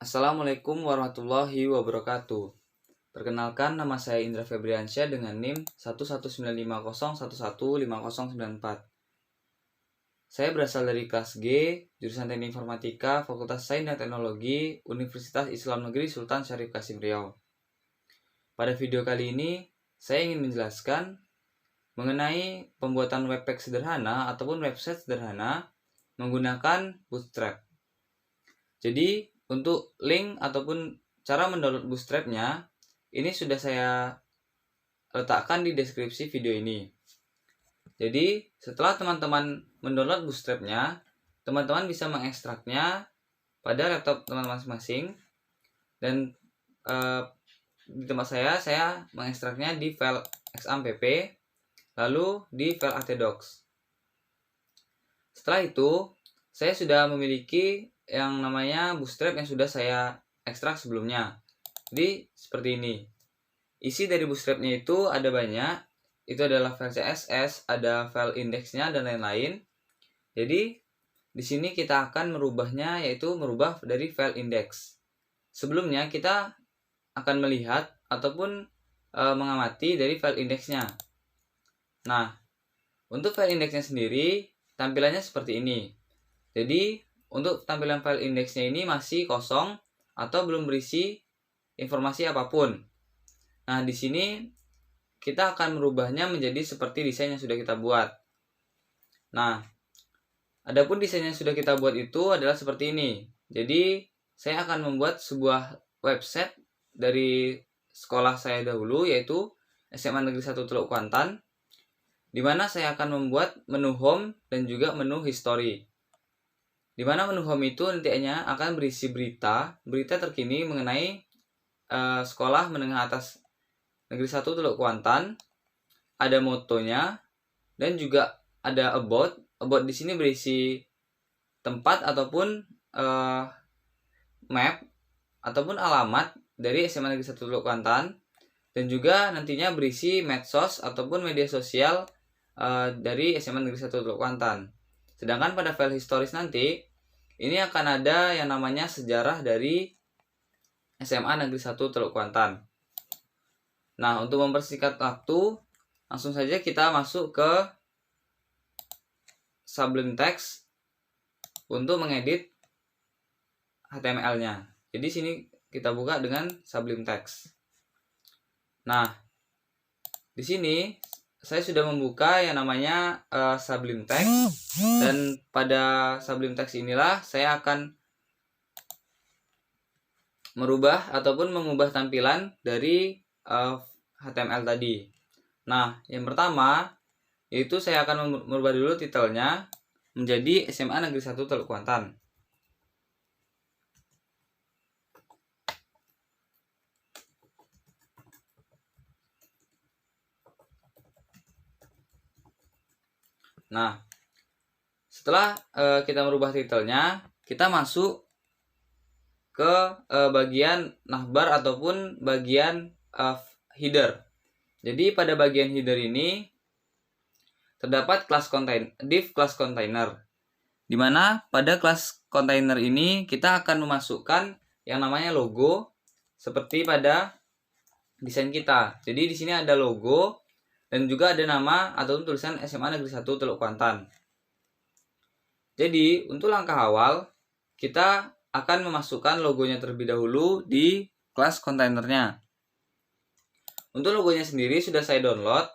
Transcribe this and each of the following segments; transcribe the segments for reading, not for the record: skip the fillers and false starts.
Assalamualaikum warahmatullahi wabarakatuh. Perkenalkan, nama saya Indra Febriansyah dengan NIM 11950115094. Saya berasal dari kelas G, jurusan Teknik Informatika, Fakultas Sains dan Teknologi, Universitas Islam Negeri Sultan Syarif Qasim Riau. Pada video kali ini, saya ingin menjelaskan mengenai pembuatan webpack sederhana ataupun website sederhana menggunakan Bootstrap. Jadi, untuk link ataupun cara mendownload Bootstrap-nya, ini sudah saya letakkan di deskripsi video ini. Jadi, setelah teman-teman mendownload Bootstrap-nya, teman-teman bisa mengekstraknya pada laptop teman-teman masing-masing. Dan di tempat saya mengekstraknya di file xampp, lalu di file htdocs. Setelah itu, saya sudah memiliki yang namanya Bootstrap yang sudah saya ekstrak sebelumnya. Jadi seperti ini. Isi dari Bootstrap-nya itu ada banyak. Itu adalah file CSS, ada file indeksnya dan lain-lain. Jadi di sini kita akan merubahnya, yaitu merubah dari file index. Sebelumnya kita akan melihat ataupun mengamati dari file indeksnya. Nah, untuk file indeksnya sendiri tampilannya seperti ini. Jadi untuk tampilan file indeksnya ini masih kosong atau belum berisi informasi apapun. Nah, di sini kita akan merubahnya menjadi seperti desain yang sudah kita buat. Nah, adapun desain yang sudah kita buat itu adalah seperti ini. Jadi, saya akan membuat sebuah website dari sekolah saya dahulu, yaitu SMA Negeri 1 Teluk Kuantan, di mana saya akan membuat menu home dan juga menu history. Di mana menu home itu nantinya akan berisi berita terkini mengenai sekolah menengah atas Negeri 1 Teluk Kuantan, ada motonya, dan juga ada about. About di sini berisi tempat ataupun map ataupun alamat dari SMA Negeri 1 Teluk Kuantan, dan juga nantinya berisi medsos ataupun media sosial dari SMA Negeri 1 Teluk Kuantan. Sedangkan pada file historis nanti ini akan ada yang namanya sejarah dari SMA Negeri 1 Teluk Kuantan. Nah, untuk mempersingkat waktu, langsung saja kita masuk ke Sublime Text untuk mengedit HTML-nya. Jadi sini kita buka dengan Sublime Text. Nah, di sini saya sudah membuka yang namanya Sublime Text, dan pada Sublime Text inilah saya akan merubah ataupun mengubah tampilan dari HTML tadi. Nah, yang pertama yaitu saya akan merubah dulu titelnya menjadi SMA Negeri 1 Teluk Kuantan. Nah, setelah kita merubah titelnya, kita masuk ke bagian navbar ataupun bagian header. Jadi pada bagian header ini terdapat div class container, di mana pada class container ini kita akan memasukkan yang namanya logo seperti pada desain kita. Jadi di sini ada logo dan juga ada nama atau tulisan SMA Negeri 1 Teluk Kuantan. Jadi untuk langkah awal kita akan memasukkan logonya terlebih dahulu di kelas kontainernya. Untuk logonya sendiri sudah saya download,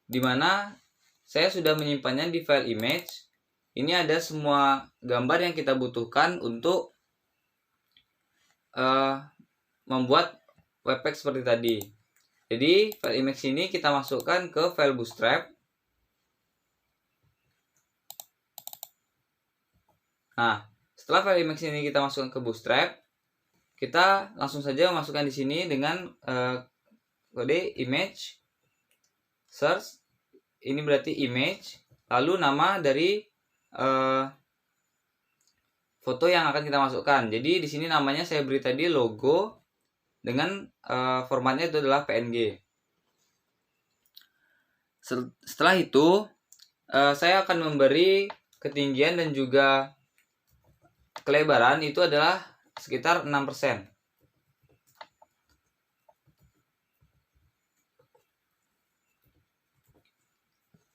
di mana saya sudah menyimpannya di file image. Ini ada semua gambar yang kita butuhkan untuk membuat webpack seperti tadi. Jadi file image ini kita masukkan ke file Bootstrap. Nah, setelah file image ini kita masukkan ke Bootstrap, kita langsung saja masukkan di sini dengan kode image search. Ini berarti image, lalu nama dari foto yang akan kita masukkan. Jadi di sini namanya saya beri tadi logo dengan formatnya itu adalah PNG. Setelah itu saya akan memberi ketinggian dan juga kelebaran itu adalah sekitar 6%.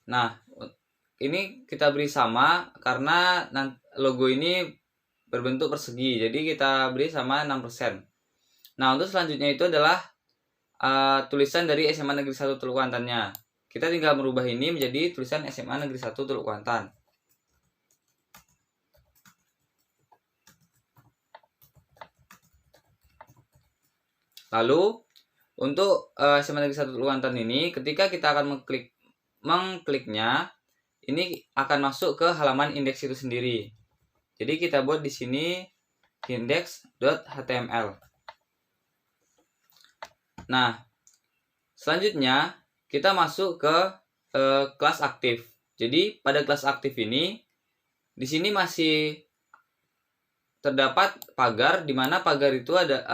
Nah, ini kita beri sama karena logo ini berbentuk persegi. Jadi kita beri sama 6%. Nah, untuk selanjutnya itu adalah tulisan dari SMA Negeri 1 Teluk Kuantannya. Kita tinggal merubah ini menjadi tulisan SMA Negeri 1 Teluk Kuantan. Lalu untuk SMA Negeri 1 Teluk Kuantan ini, ketika kita akan mengkliknya, ini akan masuk ke halaman indeks itu sendiri. Jadi kita buat di sini index.html. Nah, selanjutnya kita masuk ke kelas aktif. Jadi pada kelas aktif ini, di sini masih terdapat pagar, di mana pagar itu ada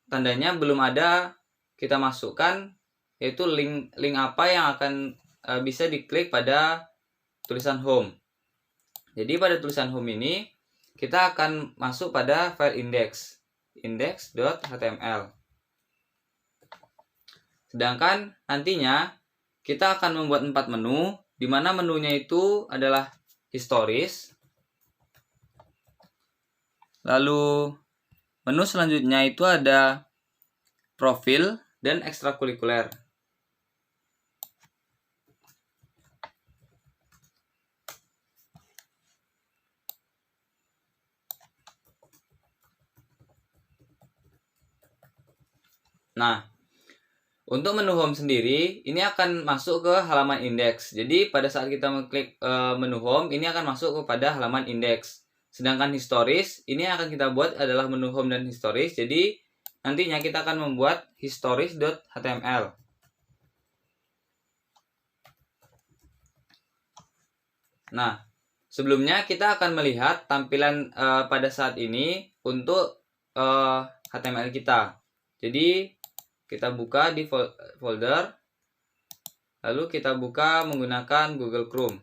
tandanya belum ada kita masukkan, yaitu link apa yang akan bisa diklik pada tulisan home. Jadi pada tulisan home ini kita akan masuk pada file index.html. Sedangkan nantinya kita akan membuat 4 menu, di mana menunya itu adalah historis. Lalu menu selanjutnya itu ada profil dan ekstrakurikuler. Nah, untuk menu home sendiri, ini akan masuk ke halaman indeks. Jadi pada saat kita mengklik menu home, ini akan masuk kepada halaman indeks. Sedangkan historis, ini akan kita buat adalah menu home dan historis. Jadi nantinya kita akan membuat historis.html. Nah, sebelumnya kita akan melihat tampilan pada saat ini untuk HTML kita. Jadi kita buka di folder, lalu kita buka menggunakan Google Chrome.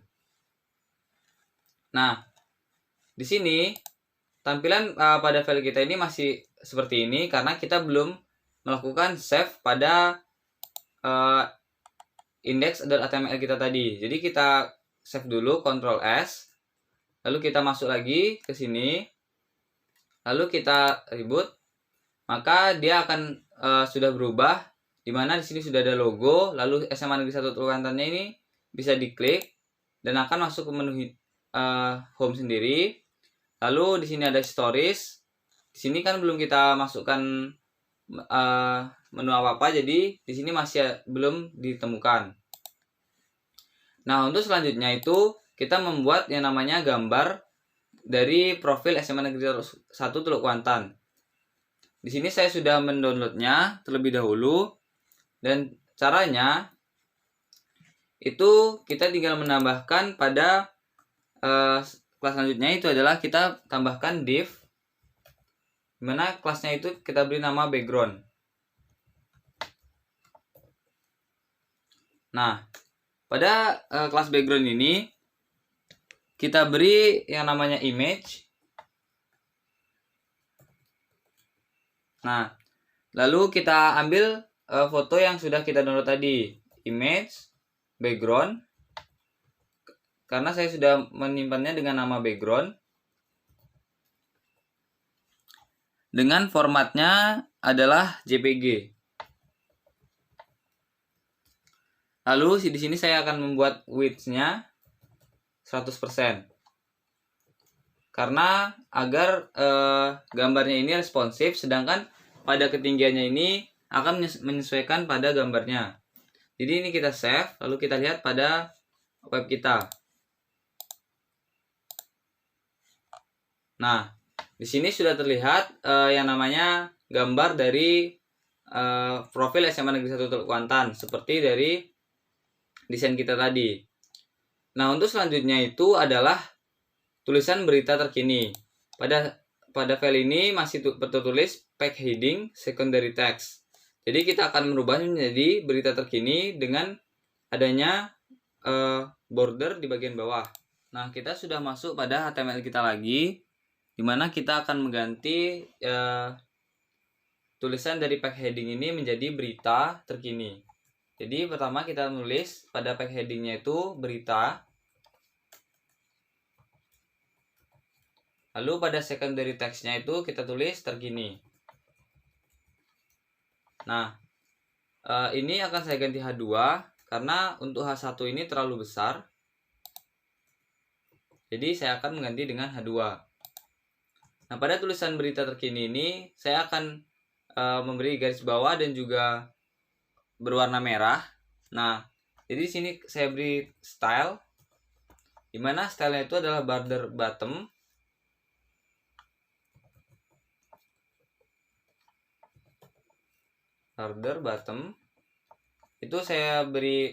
Nah, di sini tampilan pada file kita ini masih seperti ini karena kita belum melakukan save pada index.html kita tadi. Jadi kita save dulu, Ctrl S, lalu kita masuk lagi ke sini, lalu kita reboot, maka dia akan sudah berubah, dimana di sini sudah ada logo, lalu SMA Negeri 1 Teluk Kuantannya ini bisa diklik dan akan masuk ke menu home sendiri. Lalu di sini ada stories. Di sini kan belum kita masukkan menu apa-apa, jadi di sini masih belum ditemukan. Nah, untuk selanjutnya itu kita membuat yang namanya gambar dari profil SMA Negeri 1 Teluk Kuantan. Di sini saya sudah mendownloadnya terlebih dahulu, dan caranya itu kita tinggal menambahkan pada kelas selanjutnya, itu adalah kita tambahkan div, dimana kelasnya itu kita beri nama background. Nah, pada kelas background ini kita beri yang namanya image. Nah, lalu kita ambil foto yang sudah kita download tadi, image, background, karena saya sudah menyimpannya dengan nama background. Dengan formatnya adalah JPG. Lalu di sini saya akan membuat width-nya 100%. Karena agar gambarnya ini responsif, sedangkan pada ketinggiannya ini akan menyesuaikan pada gambarnya. Jadi ini kita save, lalu kita lihat pada web kita. Nah, di sini sudah terlihat yang namanya gambar dari profil SMA Negeri 1 Teluk Kuantan, seperti dari desain kita tadi. Nah, untuk selanjutnya itu adalah tulisan berita terkini. Pada file ini masih tertulis page heading secondary text. Jadi kita akan merubahnya menjadi berita terkini dengan adanya border di bagian bawah. Nah, kita sudah masuk pada HTML kita lagi, dimana kita akan mengganti tulisan dari pack heading ini menjadi berita terkini. Jadi pertama kita nulis pada pack headingnya itu berita. Lalu pada secondary text-nya itu kita tulis terkini. Nah, ini akan saya ganti H2 karena untuk H1 ini terlalu besar. Jadi saya akan mengganti dengan H2. Nah, pada tulisan berita terkini ini saya akan memberi garis bawah dan juga berwarna merah. Nah, jadi di sini saya beri style, dimana stylenya itu adalah border bottom. Border bottom itu saya beri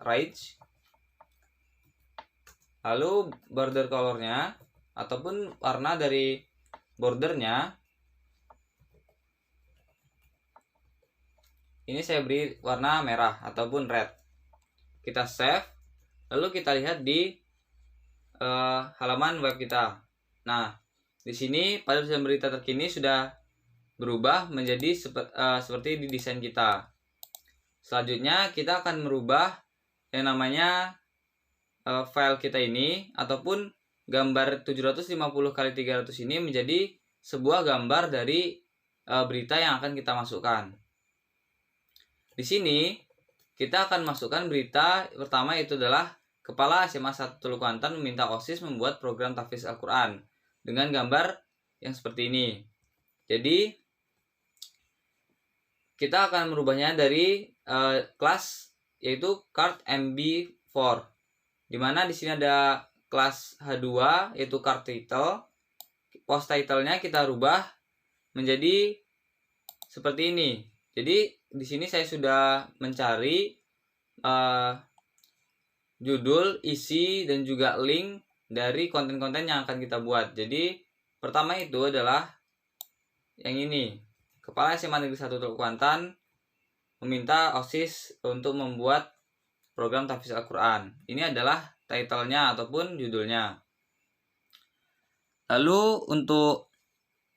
right. Lalu border colornya ataupun warna dari bordernya ini saya beri warna merah ataupun red. Kita save, lalu kita lihat di halaman web kita. Nah, di sini pada tulisan berita terkini sudah berubah menjadi seperti di desain kita. Selanjutnya kita akan merubah yang namanya file kita ini ataupun gambar 750x300 ini menjadi sebuah gambar dari berita yang akan kita masukkan. Di sini kita akan masukkan berita pertama, itu adalah Kepala SMA 1 Teluk Kuantan meminta OSIS membuat program tahfiz Al-Quran dengan gambar yang seperti ini. Jadi kita akan merubahnya dari kelas yaitu card MB4, dimana di sini ada kelas H2 yaitu card title. Post title-nya kita rubah menjadi seperti ini. Jadi di sini saya sudah mencari judul, isi, dan juga link dari konten-konten yang akan kita buat. Jadi pertama itu adalah yang ini. Kepala SMA Negeri 1 Teluk Kuantan meminta OSIS untuk membuat program tahfiz Al-Quran. Ini adalah title-nya ataupun judulnya. Lalu untuk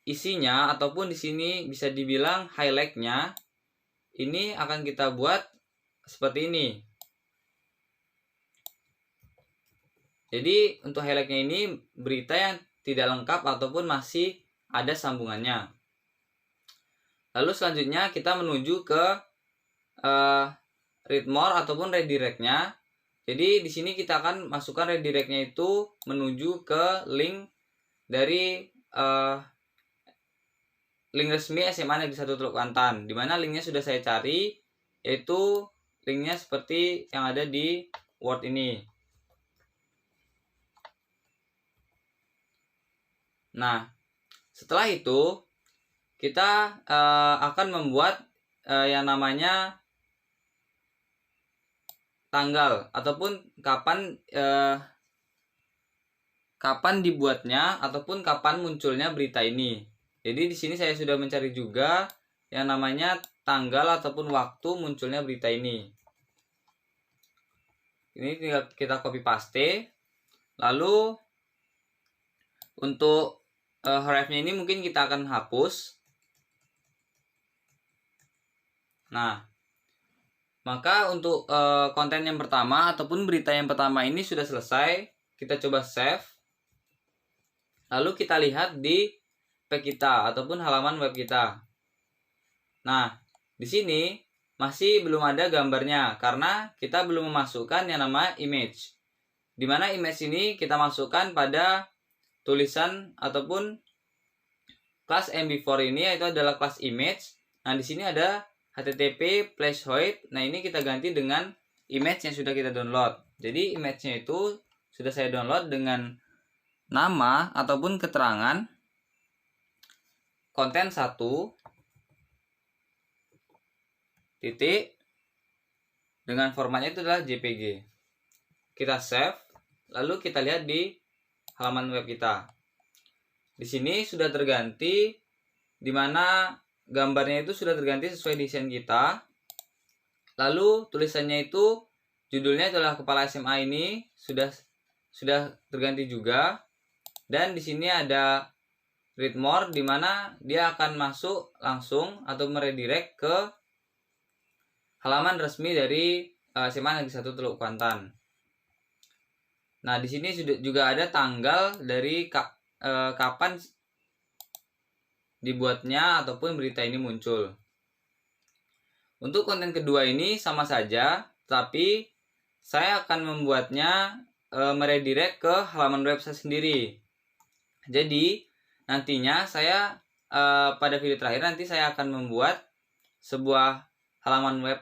isinya ataupun di sini bisa dibilang highlight-nya, ini akan kita buat seperti ini. Jadi untuk highlight-nya ini berita yang tidak lengkap ataupun masih ada sambungannya. Lalu selanjutnya kita menuju ke read more ataupun redirect-nya. Jadi di sini kita akan masukkan redirect-nya itu menuju ke link dari link resmi SMA Negeri 1 Teluk Kuantan, di mana linknya sudah saya cari, yaitu linknya seperti yang ada di Word ini. Nah, setelah itu kita akan membuat yang namanya tanggal ataupun kapan dibuatnya ataupun kapan munculnya berita ini. Jadi di sini saya sudah mencari juga yang namanya tanggal ataupun waktu munculnya berita ini. Ini tinggal kita copy paste. Lalu untuk href-nya ini mungkin kita akan hapus. Nah, maka untuk konten yang pertama ataupun berita yang pertama ini sudah selesai. Kita coba save. Lalu kita lihat di page kita ataupun halaman web kita. Nah, di sini masih belum ada gambarnya karena kita belum memasukkan yang nama image. Dimana image ini kita masukkan pada tulisan ataupun kelas MB4 ini, yaitu adalah kelas image. Nah, di sini ada HTTP /height. Nah, ini kita ganti dengan image yang sudah kita download. Jadi image-nya itu sudah saya download dengan nama ataupun keterangan konten 1 titik dengan formatnya itu adalah JPG. Kita save, lalu kita lihat di halaman web kita. Di sini sudah terganti, di mana gambarnya itu sudah terganti sesuai desain kita. Lalu tulisannya itu judulnya adalah Kepala SMA ini sudah terganti juga. Dan di sini ada read more, di mana dia akan masuk langsung atau meredirect ke halaman resmi dari SMA Negeri 1 Teluk Kuantan. Nah, di sini sudah juga ada tanggal dari kapan dibuatnya ataupun berita ini muncul. Untuk konten kedua ini sama saja, tapi saya akan membuatnya meredirect ke halaman web saya sendiri. Jadi nantinya saya pada video terakhir nanti saya akan membuat sebuah halaman web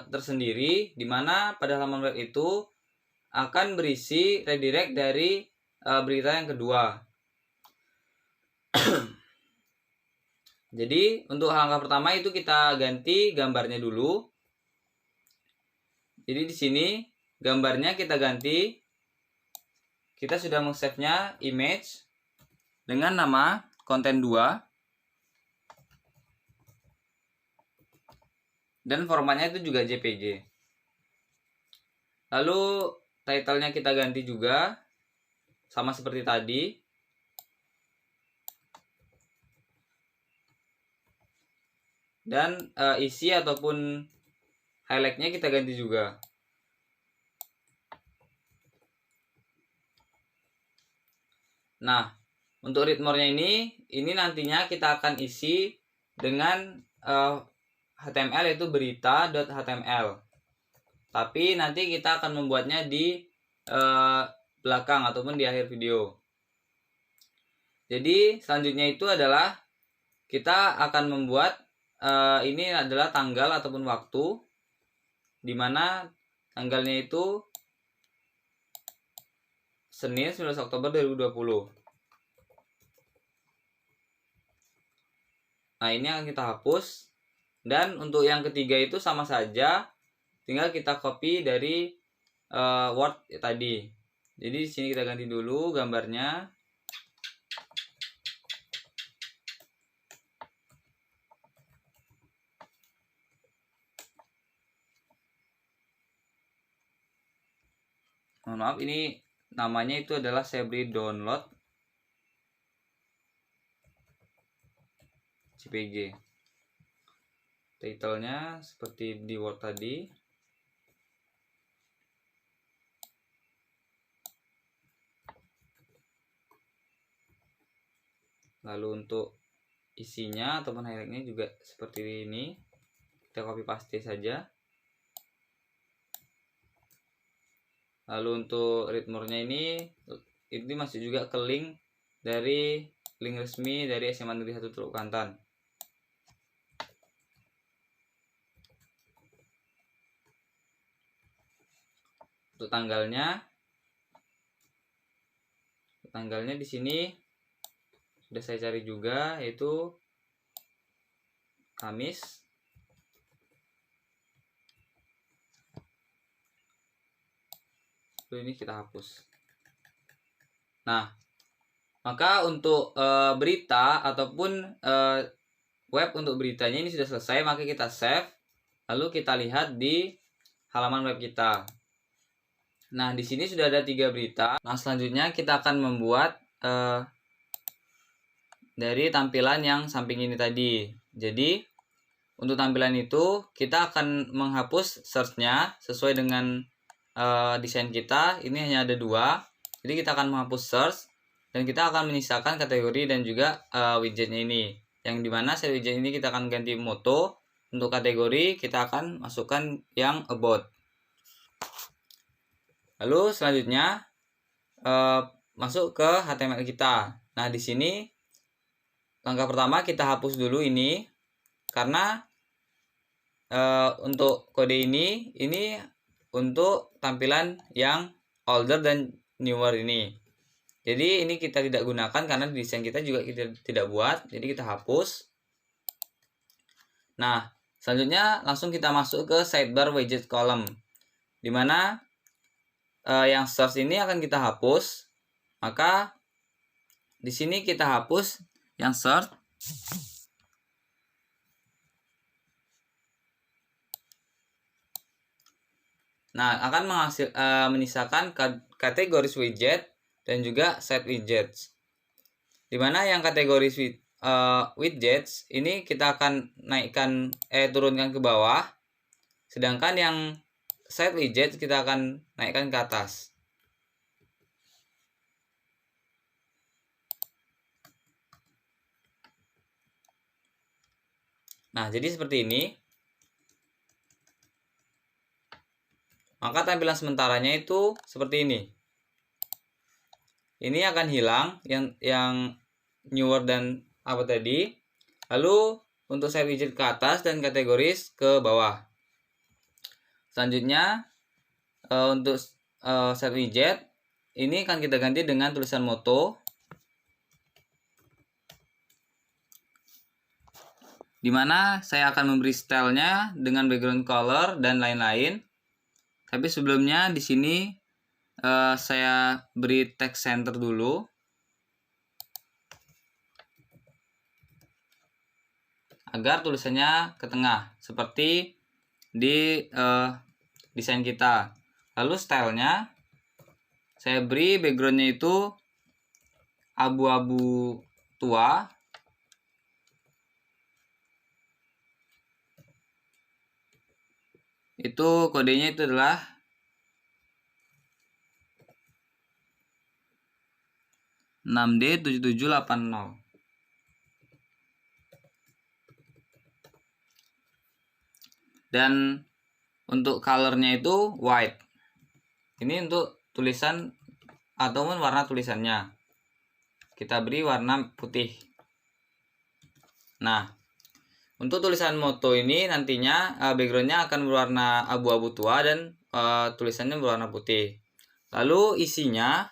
tersendiri, di mana pada halaman web itu akan berisi redirect dari berita yang kedua. Jadi untuk langkah pertama itu kita ganti gambarnya dulu. Jadi di sini gambarnya kita ganti. Kita sudah meng-save-nya image dengan nama konten 2. Dan formatnya itu juga JPG. Lalu title-nya kita ganti juga sama seperti tadi. Dan isi ataupun highlight-nya kita ganti juga. Nah, untuk read more-nya ini nantinya kita akan isi dengan HTML, yaitu berita.html. Tapi nanti kita akan membuatnya di belakang ataupun di akhir video. Jadi selanjutnya itu adalah kita akan membuat ini adalah tanggal ataupun waktu, dimana tanggalnya itu Senin 19 Oktober 2020. Nah, ini akan kita hapus. Dan untuk yang ketiga itu sama saja, tinggal kita copy dari Word tadi. Jadi di sini kita ganti dulu gambarnya. Mohon maaf, ini namanya itu adalah saya beri download JPG. Title-nya seperti di Word tadi. Lalu untuk isinya ataupun highlight-nya juga seperti ini. Kita copy paste saja. Lalu untuk read more-nya ini masuk juga ke link resmi dari SMA Negeri 1 Teluk Kuantan. Untuk tanggalnya di sini sudah saya cari juga, yaitu Kamis. Ini kita hapus. Nah, maka untuk berita ataupun web untuk beritanya ini sudah selesai, maka kita save. Lalu kita lihat di halaman web kita. Nah, di sini sudah ada 3 berita. Nah, selanjutnya kita akan membuat dari tampilan yang samping ini tadi. Jadi untuk tampilan itu kita akan menghapus search-nya sesuai dengan desain kita. Ini hanya ada 2. Jadi kita akan menghapus search dan kita akan menyisakan kategori dan juga widgetnya ini. Yang dimana set widget ini kita akan ganti moto. Untuk kategori kita akan masukkan yang about. Lalu selanjutnya masuk ke HTML kita. Nah, di sini langkah pertama kita hapus dulu ini, karena untuk kode ini untuk tampilan yang older dan newer ini. Jadi ini kita tidak gunakan karena desain kita juga kita tidak buat, jadi kita hapus. Nah, selanjutnya langsung kita masuk ke sidebar widget column, dimana yang source ini akan kita hapus. Maka di sini kita hapus yang search. Nah, akan menyisakan kategori widget dan juga set widgets. Dimana yang kategori widgets ini kita akan turunkan ke bawah, sedangkan yang set widgets kita akan naikkan ke atas. Nah, jadi seperti ini. Maka tampilan sementaranya itu seperti ini. Ini akan hilang yang newer dan apa tadi. Lalu untuk set widget ke atas dan kategoris ke bawah. Selanjutnya untuk set widget ini akan kita ganti dengan tulisan moto, dimana saya akan memberi stylenya dengan background color dan lain-lain. Tapi sebelumnya di sini saya beri text center dulu. Agar tulisannya ke tengah seperti di desain kita. Lalu stylenya saya beri backgroundnya itu abu-abu tua. Itu kodenya itu adalah 6D7780. Dan untuk colornya itu white. Ini untuk tulisan ataupun warna tulisannya. Kita beri warna putih. Nah, untuk tulisan moto ini nantinya backgroundnya akan berwarna abu-abu tua dan tulisannya berwarna putih. Lalu isinya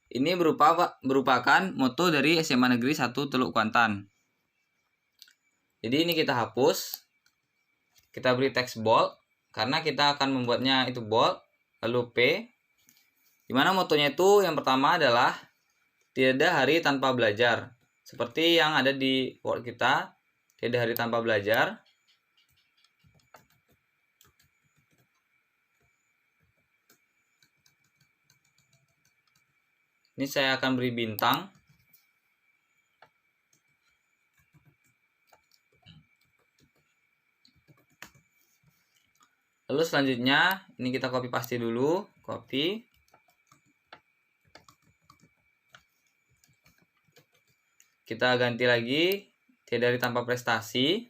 ini merupakan moto dari SMA Negeri 1 Teluk Kuantan. Jadi ini kita hapus. Kita beri teks bold karena kita akan membuatnya itu bold. Lalu P. Dimana motonya itu yang pertama adalah tiada hari tanpa belajar. Seperti yang ada di Word kita. Tiada hari tanpa belajar. Ini saya akan beri bintang. Lalu selanjutnya ini kita copy paste dulu. Copy. Kita ganti lagi. Tiada hari tanpa prestasi.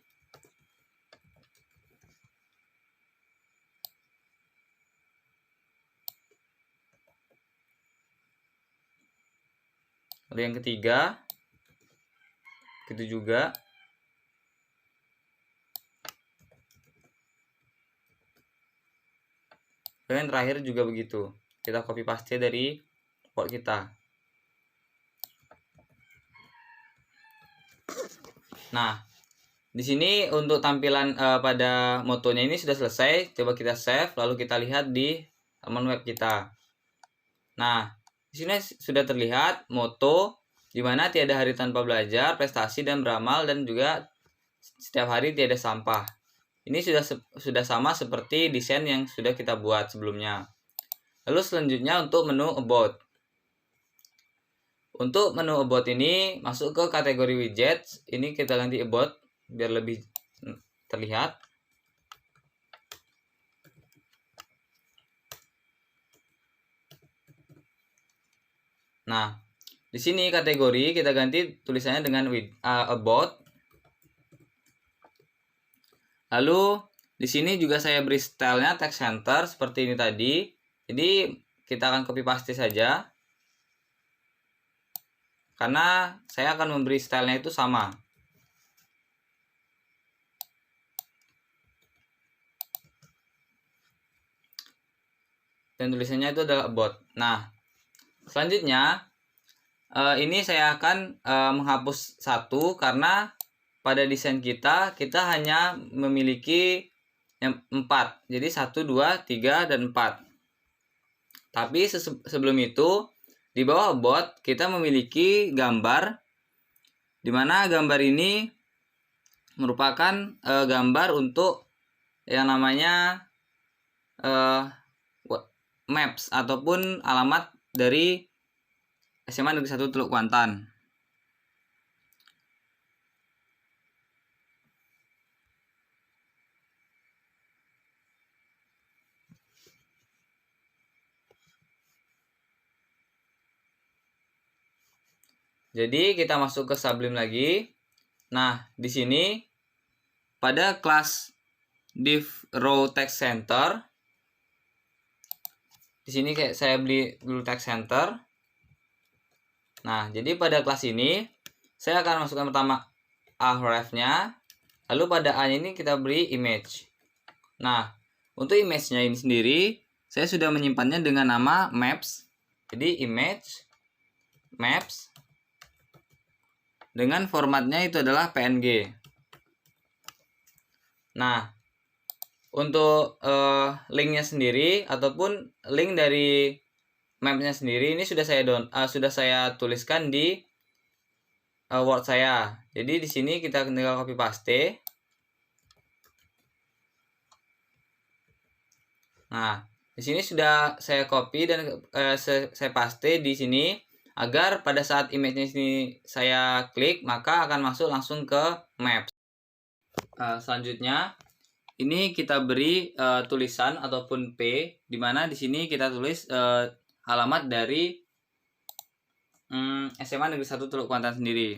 Lalu yang ketiga, gitu juga. Dan yang terakhir juga begitu. Kita copy paste dari Word kita. Nah, di sini untuk tampilan pada motonya ini sudah selesai. Coba kita save, lalu kita lihat di halaman web kita. Nah, di sini sudah terlihat moto, di mana tiada hari tanpa belajar, prestasi dan beramal, dan juga setiap hari tiada sampah. Ini sudah sama seperti desain yang sudah kita buat sebelumnya. Lalu selanjutnya untuk menu About. Untuk menu About ini masuk ke kategori widgets. Ini kita ganti About biar lebih terlihat. Nah, di sini kategori kita ganti tulisannya dengan About. Lalu di sini juga saya beri stylenya text center seperti ini tadi. Jadi kita akan copy paste saja. Karena saya akan memberi stylenya itu sama. Dan tulisannya itu adalah about. Nah, selanjutnya ini saya akan menghapus satu karena pada desain kita hanya memiliki yang 4. Jadi 1, 2, 3, dan 4. Tapi sebelum itu di bawah about kita memiliki gambar, di mana gambar ini merupakan gambar untuk yang namanya maps ataupun alamat dari SMA Negeri 1 Teluk Kuantan. Jadi kita masuk ke Sublime lagi. Nah, di sini pada kelas div row text center, di sini kayak saya beli dulu text center. Nah, jadi pada kelas ini saya akan masukkan pertama href-nya, lalu pada A ini kita beri image. Nah, untuk image-nya ini sendiri saya sudah menyimpannya dengan nama maps. Jadi image maps dengan formatnya itu adalah PNG. Nah, untuk linknya sendiri ataupun link dari mapnya sendiri ini sudah saya tuliskan di Word saya. Jadi di sini kita tinggal copy paste. Nah, di sini sudah saya copy dan saya paste di sini agar pada saat image-nya sini saya klik maka akan masuk langsung ke maps. Selanjutnya ini kita beri tulisan ataupun P, di mana di sini kita tulis alamat dari SMA Negeri 1 Teluk Kuantan sendiri.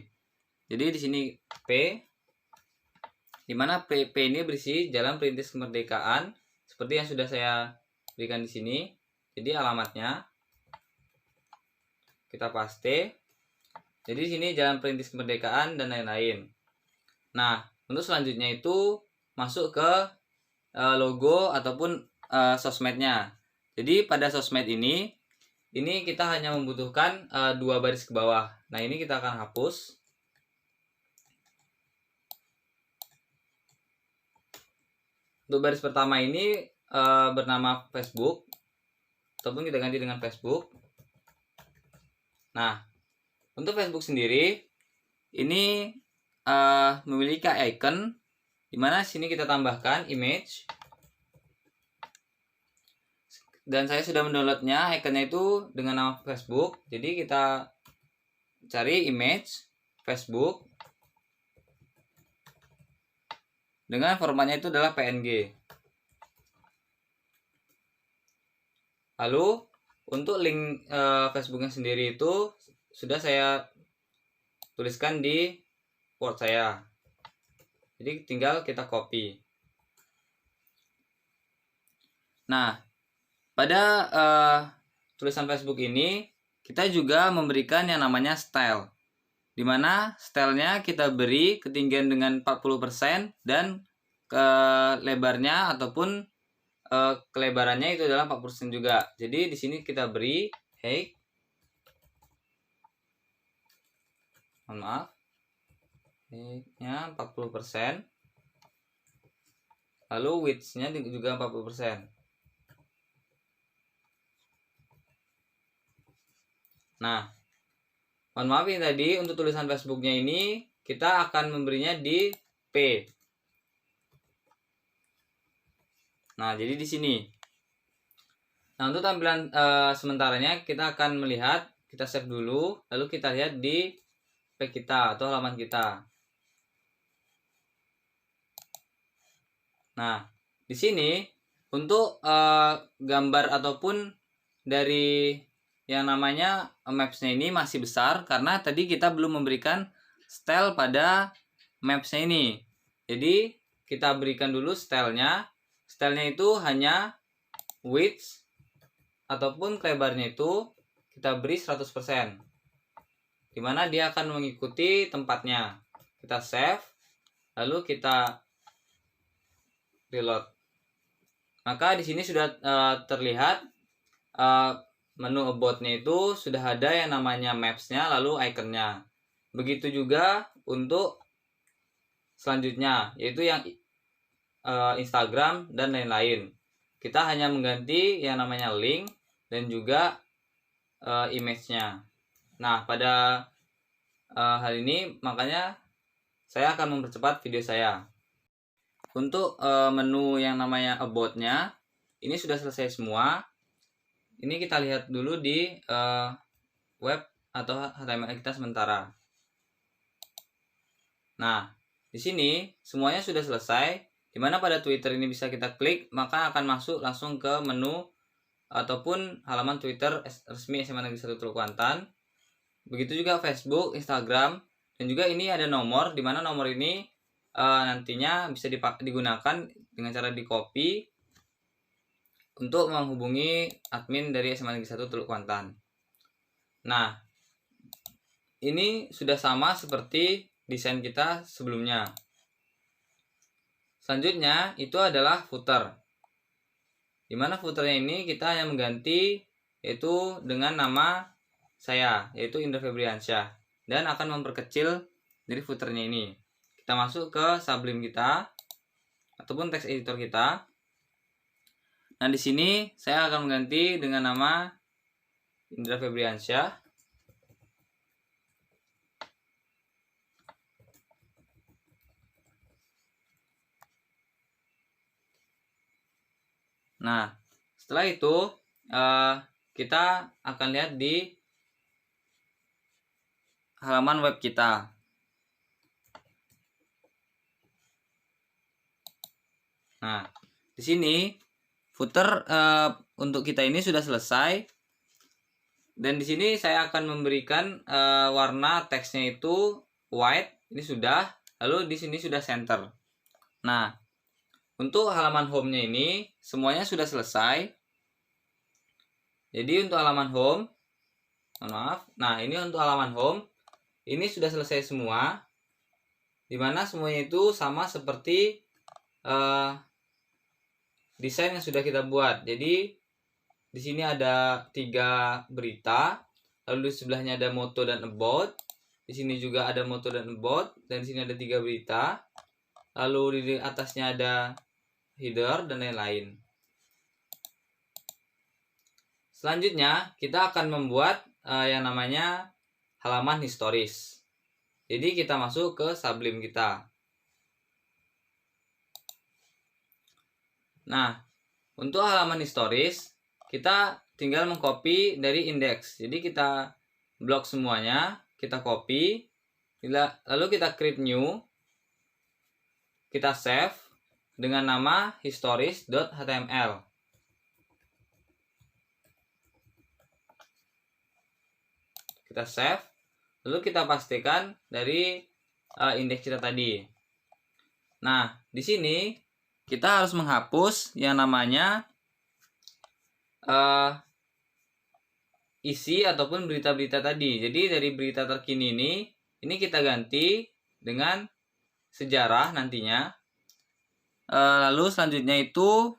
Jadi di sini P, di mana P ini berisi Jalan Perintis Kemerdekaan seperti yang sudah saya berikan di sini. Jadi alamatnya kita paste. Jadi di sini Jalan Perintis Kemerdekaan dan lain-lain. Nah, untuk selanjutnya itu masuk ke logo ataupun sosmednya. Jadi pada sosmed ini kita hanya membutuhkan 2 baris ke bawah. Nah, ini kita akan hapus. Untuk baris pertama ini bernama Facebook, ataupun kita ganti dengan Facebook. Nah, untuk Facebook sendiri ini memiliki icon, di mana sini kita tambahkan image. Dan saya sudah mendownloadnya, ikonnya itu dengan nama Facebook. Jadi kita cari image Facebook dengan formatnya itu adalah PNG. Lalu untuk link Facebooknya sendiri itu sudah saya tuliskan di Word saya. Jadi tinggal kita copy. Nah, pada tulisan Facebook ini kita juga memberikan yang namanya style, di mana stylenya kita beri ketinggian dengan 40% dan lebarnya ataupun kelebarannya itu adalah 40% juga. Jadi di sini kita beri height, heightnya 40%, lalu widthnya juga 40%. Nah, mohon maaf ini tadi untuk tulisan Facebooknya ini kita akan memberinya di P. Nah, jadi di sini. Nah, untuk tampilan sementaranya kita akan melihat, kita save dulu, lalu kita lihat di P kita atau halaman kita. Nah, di sini untuk gambar ataupun dari yang namanya maps-nya ini masih besar karena tadi kita belum memberikan style pada maps-nya ini. Jadi kita berikan dulu stylenya. Stylenya itu hanya width ataupun lebarnya itu kita beri 100%. Dimana dia akan mengikuti tempatnya. Kita save, lalu kita reload. Maka di sini sudah terlihat menu about-nya itu sudah ada yang namanya maps-nya lalu ikonnya. Begitu juga untuk selanjutnya, yaitu yang Instagram dan lain-lain. Kita hanya mengganti yang namanya link dan juga image-nya. Nah, pada hal ini makanya saya akan mempercepat video saya. Untuk menu yang namanya about-nya ini sudah selesai semua. Ini kita lihat dulu di web atau HTML kita sementara. Nah, di sini semuanya sudah selesai, dimana pada Twitter ini bisa kita klik, maka akan masuk langsung ke menu ataupun halaman Twitter resmi SMA Negeri 1 Teluk Kuantan. Begitu juga Facebook, Instagram, dan juga ini ada nomor, dimana nomor ini nantinya bisa digunakan dengan cara di copy untuk menghubungi admin dari SMA Negeri 1 Teluk Kuantan. Nah, ini sudah sama seperti desain kita sebelumnya. Selanjutnya itu adalah footer. Dimana footernya ini kita hanya mengganti yaitu dengan nama saya, yaitu Indra Febriansyah, dan akan memperkecil dari footernya ini. Kita masuk ke Sublime kita ataupun text editor kita. Nah, di sini saya akan mengganti dengan nama Indra Febriansyah. Nah, setelah itu kita akan lihat di halaman web kita. Nah, di sini footer untuk kita ini sudah selesai, dan di sini saya akan memberikan warna teksnya itu white. Ini sudah, lalu di sini sudah center. Nah, untuk halaman home-nya ini semuanya sudah selesai. Jadi untuk halaman home, maaf. Nah, ini untuk halaman home ini sudah selesai semua, dimana semuanya itu sama seperti desain yang sudah kita buat. Jadi di sini ada 3 berita, lalu di sebelahnya ada motto dan about. Di sini juga ada motto dan about, dan di sini ada 3 berita. Lalu di atasnya ada header dan lain-lain. Selanjutnya kita akan membuat yang namanya halaman historis. Jadi kita masuk ke Sublime kita. Nah, untuk halaman historis kita tinggal mengcopy dari indeks. Jadi kita blok semuanya, kita copy, lalu kita create new, kita save dengan nama historis.html. Kita save, lalu kita pastikan dari indeks kita tadi. Nah, di sini kita harus menghapus yang namanya isi ataupun berita-berita tadi. Jadi dari berita terkini ini kita ganti dengan sejarah nantinya. Lalu selanjutnya itu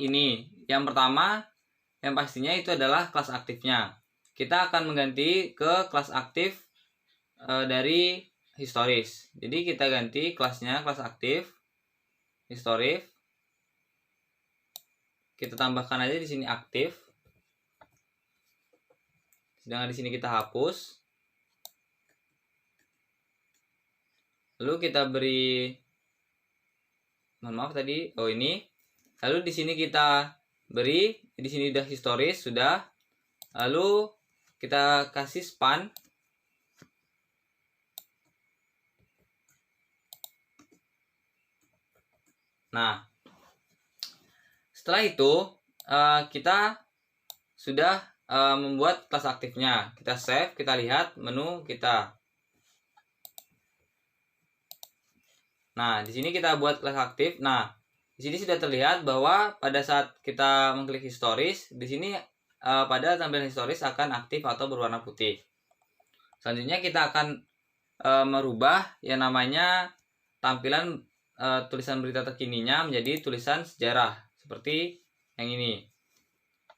ini yang pertama, yang pastinya itu adalah kelas aktifnya. Kita akan mengganti ke kelas aktif dari historis. Jadi kita ganti kelasnya kelas aktif historis. Kita tambahkan aja di sini aktif. Sedangkan di sini kita hapus. Lalu kita beri, mohon maaf tadi, ini. Lalu di sini kita beri, di sini udah historis sudah. Lalu kita kasih span. Nah, setelah itu kita sudah membuat kelas aktifnya. Kita save, kita lihat menu kita. Nah, di sini kita buat kelas aktif. Nah, di sini sudah terlihat bahwa pada saat kita mengklik historis, di sini pada tampilan historis akan aktif atau berwarna putih. Selanjutnya kita akan merubah yang namanya tampilan tulisan berita terkininya menjadi tulisan sejarah seperti yang ini.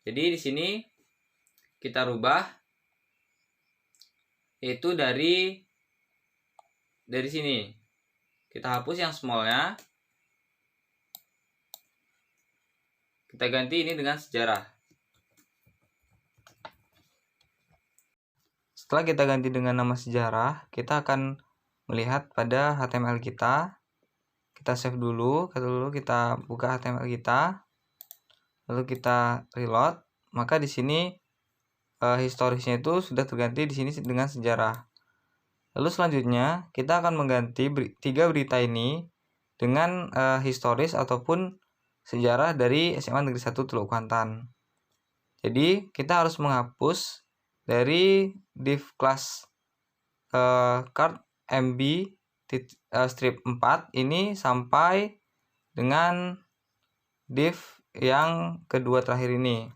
Jadi di sini kita rubah yaitu dari sini. Kita hapus yang smallnya. Kita ganti ini dengan sejarah. Setelah kita ganti dengan nama sejarah, kita akan melihat pada HTML kita. Kita save dulu, kita buka HTML kita. Lalu kita reload. Maka di sini historisnya itu sudah terganti di sini dengan sejarah. Lalu selanjutnya kita akan mengganti 3 berita ini dengan historis ataupun sejarah dari SMA Negeri 1 Teluk Kuantan. Jadi kita harus menghapus dari div kelas card MB strip 4 ini sampai dengan div yang kedua terakhir ini.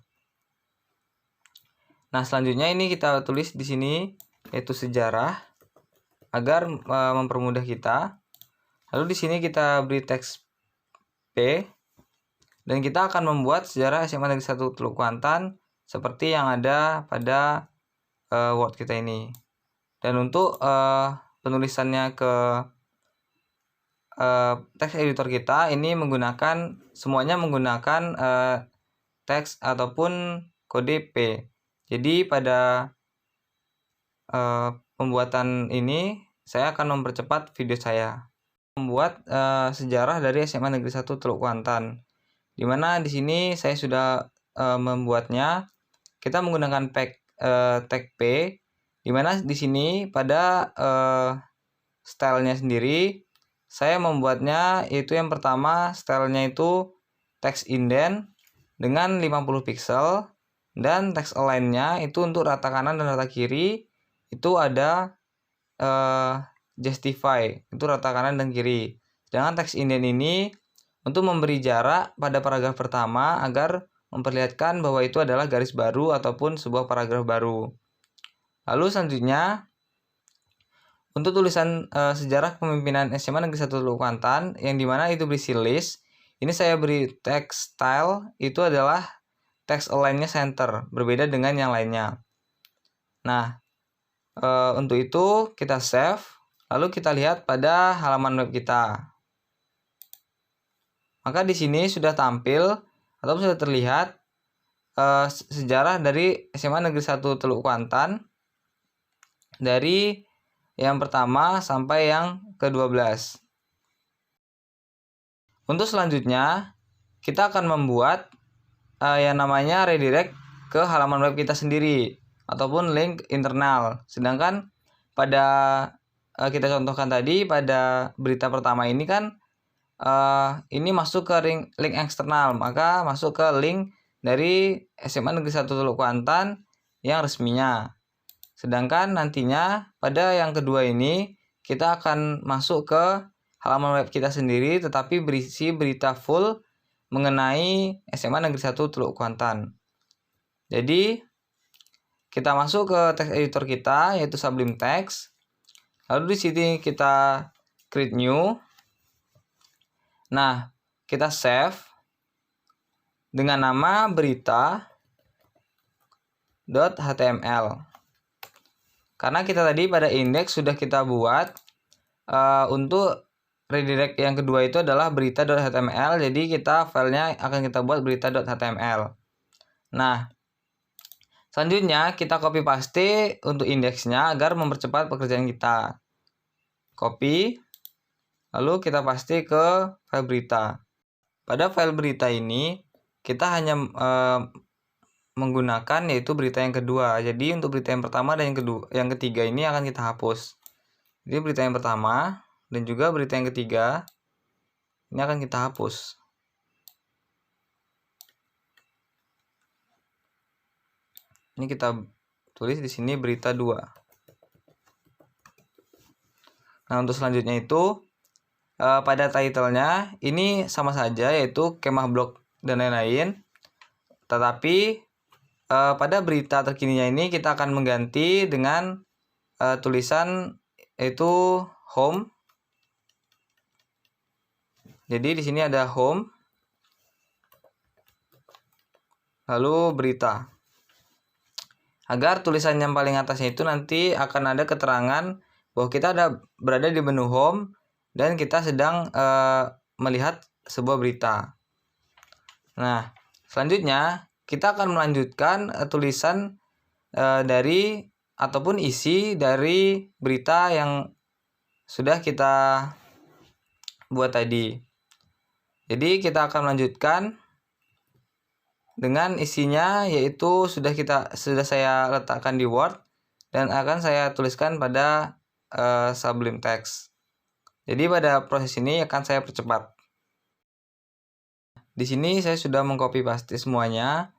Nah, selanjutnya ini kita tulis di sini yaitu sejarah agar mempermudah kita. Lalu di sini kita beri teks P dan kita akan membuat sejarah SMA Negeri 1 Teluk Kuantan seperti yang ada pada Word kita ini. Dan untuk penulisannya ke teks editor kita ini semuanya menggunakan teks ataupun kode P. Jadi pada pembuatan ini saya akan mempercepat video saya. Membuat sejarah dari SMA Negeri 1 Teluk Kuantan. Dimana di sini saya sudah membuatnya. Kita menggunakan tag P. Dimana di sini pada stylenya sendiri saya membuatnya yaitu yang pertama stylenya itu teks indent dengan 50 pixel. Dan teks align-nya itu untuk rata kanan dan rata kiri itu ada justify, itu rata kanan dan kiri. Sedangkan teks indent ini untuk memberi jarak pada paragraf pertama agar memperlihatkan bahwa itu adalah garis baru ataupun sebuah paragraf baru. Lalu selanjutnya untuk tulisan sejarah kepemimpinan SMA Negeri 1 Teluk Kuantan yang dimana itu berisi list, ini saya beri teks style itu adalah teks align-nya center, berbeda dengan yang lainnya. Nah, untuk itu kita save, lalu kita lihat pada halaman web kita. Maka di sini sudah tampil atau sudah terlihat sejarah dari SMA Negeri 1 Teluk Kuantan dari yang pertama sampai yang ke-12. Untuk selanjutnya, kita akan membuat yang namanya redirect ke halaman web kita sendiri ataupun link internal. Sedangkan pada kita contohkan tadi pada berita pertama ini kan ini masuk ke link eksternal, maka masuk ke link dari SMA Negeri 1 Teluk Kuantan yang resminya. Sedangkan nantinya pada yang kedua ini kita akan masuk ke halaman web kita sendiri tetapi berisi berita full mengenai SMA Negeri 1 Teluk Kuantan. Jadi kita masuk ke teks editor kita yaitu Sublime Text. Lalu di sini kita create new. Nah, kita save dengan nama berita.html. Karena kita tadi pada index sudah kita buat untuk redirect yang kedua itu adalah berita.html, jadi kita filenya akan kita buat berita.html. Nah, selanjutnya kita copy paste untuk indeksnya agar mempercepat pekerjaan kita. Copy, lalu kita paste ke file berita. Pada file berita ini kita hanya menggunakan yaitu berita yang kedua. Jadi untuk berita yang pertama dan yang ketiga ini akan kita hapus. Jadi berita yang pertama dan juga berita yang ketiga ini akan kita hapus. Ini kita tulis di sini berita 2. Nah, untuk selanjutnya itu pada title-nya ini sama saja yaitu kemah blok dan lain-lain. Tetapi pada berita terkininya ini kita akan mengganti dengan tulisan yaitu home. Jadi di sini ada home, lalu berita. Agar tulisan yang paling atasnya itu nanti akan ada keterangan bahwa kita berada di menu home dan kita sedang melihat sebuah berita. Nah, selanjutnya kita akan melanjutkan tulisan dari ataupun isi dari berita yang sudah kita buat tadi. Jadi kita akan melanjutkan dengan isinya, yaitu sudah saya letakkan di Word dan akan saya tuliskan pada Sublime Text. Jadi pada proses ini akan saya percepat. Di sini saya sudah mengcopy paste semuanya.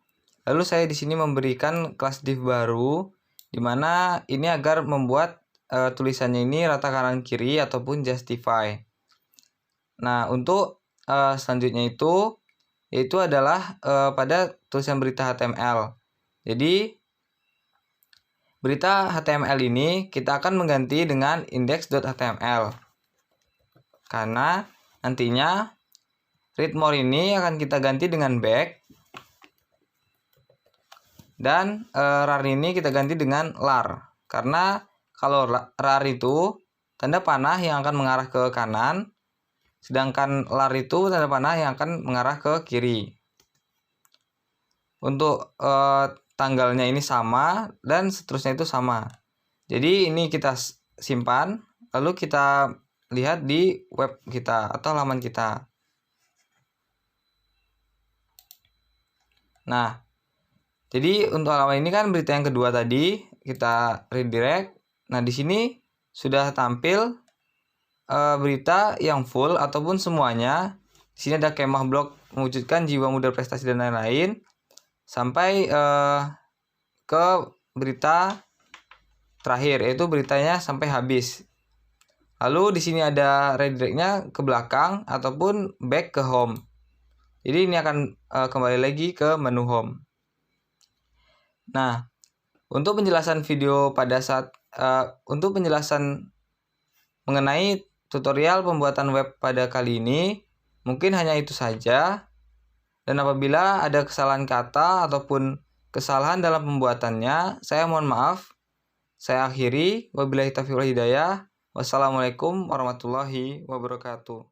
Lalu saya di sini memberikan kelas div baru, di mana ini agar membuat tulisannya ini rata kanan kiri ataupun justify. Nah, untuk selanjutnya yaitu adalah pada tulisan berita HTML. Jadi berita HTML ini kita akan mengganti dengan index.html. Karena nantinya read more ini akan kita ganti dengan back. Dan rar ini kita ganti dengan lar. Karena kalau rar itu tanda panah yang akan mengarah ke kanan. Sedangkan lar itu tanda panah yang akan mengarah ke kiri. Untuk tanggalnya ini sama dan seterusnya itu sama. Jadi ini kita simpan, lalu kita lihat di web kita atau halaman kita. Nah, jadi untuk halaman ini kan berita yang kedua tadi kita redirect. Nah, di sini sudah tampil berita yang full ataupun semuanya. Di sini ada kemah blog mewujudkan jiwa muda prestasi dan lain-lain sampai ke berita terakhir, yaitu beritanya sampai habis. Lalu di sini ada redirectnya ke belakang ataupun back ke home. Jadi ini akan kembali lagi ke menu home. Nah, untuk penjelasan video untuk penjelasan mengenai tutorial pembuatan web pada kali ini mungkin hanya itu saja. Dan apabila ada kesalahan kata ataupun kesalahan dalam pembuatannya, saya mohon maaf. Saya akhiri. Wabillahi taufiq wal hidayah. Wassalamualaikum warahmatullahi wabarakatuh.